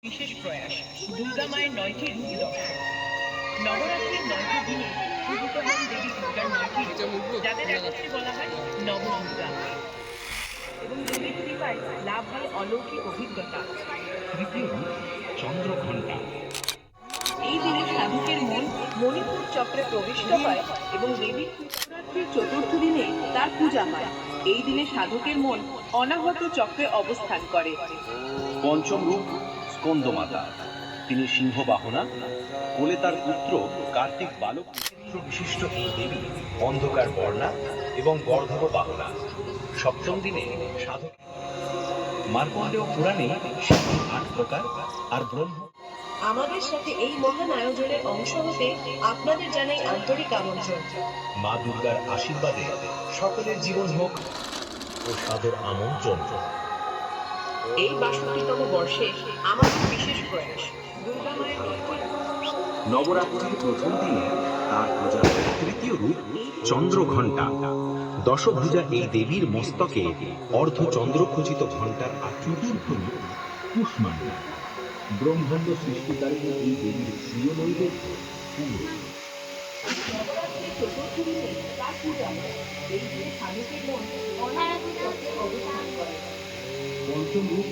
বিশেষ প্রয়াস দুর্গা মায়ের 9টি রূপ দর্শন। নবরাত্রির 9টি দিনে পূজিত হন দেবী দুর্গার 9টি রূপ, যাদের একত্রে বলা হয় নবদুর্গা। এবং দেবীর কৃপায় লাভ হয় অলৌকিক অভিজ্ঞতা। তৃতীয় রূপ চন্দ্রঘণ্টা। এই দিনে সাধকের মন মণিপুর চক্রে প্রবিষ্ট হয় এবং দেবীর নবরাত্রির চতুর্থ দিনে তার পূজা হয়। এই দিনে সাধকের মন অনাহত চক্রে অবস্থান করে। পঞ্চম রূপ স্কন্দমাতা। তিনি সিংহ বাহনা, কোলে তার পুত্র কার্তিক বালক। বিশিষ্ট এই দেবী অন্ধকার বর্ণা এবং গর্ধব বাহনা। সপ্তম দিনে সাধক মার্কণ্ডেয় পুরাণে শিবের 8 প্রকার আর ব্রহ্ম। আমাদের সাথে এই মহান আয়োজনের অংশ হতে আপনাদের জানাই আন্তরিক আমন্ত্রণ। মা দুর্গার আশীর্বাদে সকলের জীবন হোক ও সাদর আমন্ত্রণ। এই 62তম বর্ষে আমাদের বিশেষ প্রয়াস দুর্গা মায়ের নবরাত্রির প্রথম দিনে তার পূজার তৃতীয় রূপ চন্দ্রঘণ্টা। দশভুজা এই দেবীর মস্তকে অর্ধচন্দ্রখচিত ঘণ্টার চতুর্থ রূপ কুষ্মাণ্ডা। ব্রহ্মাণ্ড সৃষ্টিকারিণী এই দেবীর প্রিয় নৈবেদ্য পুর। নবরাত্রির চতুর্থ দিনে তার পূজা হয়। এই দিনে সাধকের মন অনাহত চক্রে অবস্থান করে। পঞ্চম রূপ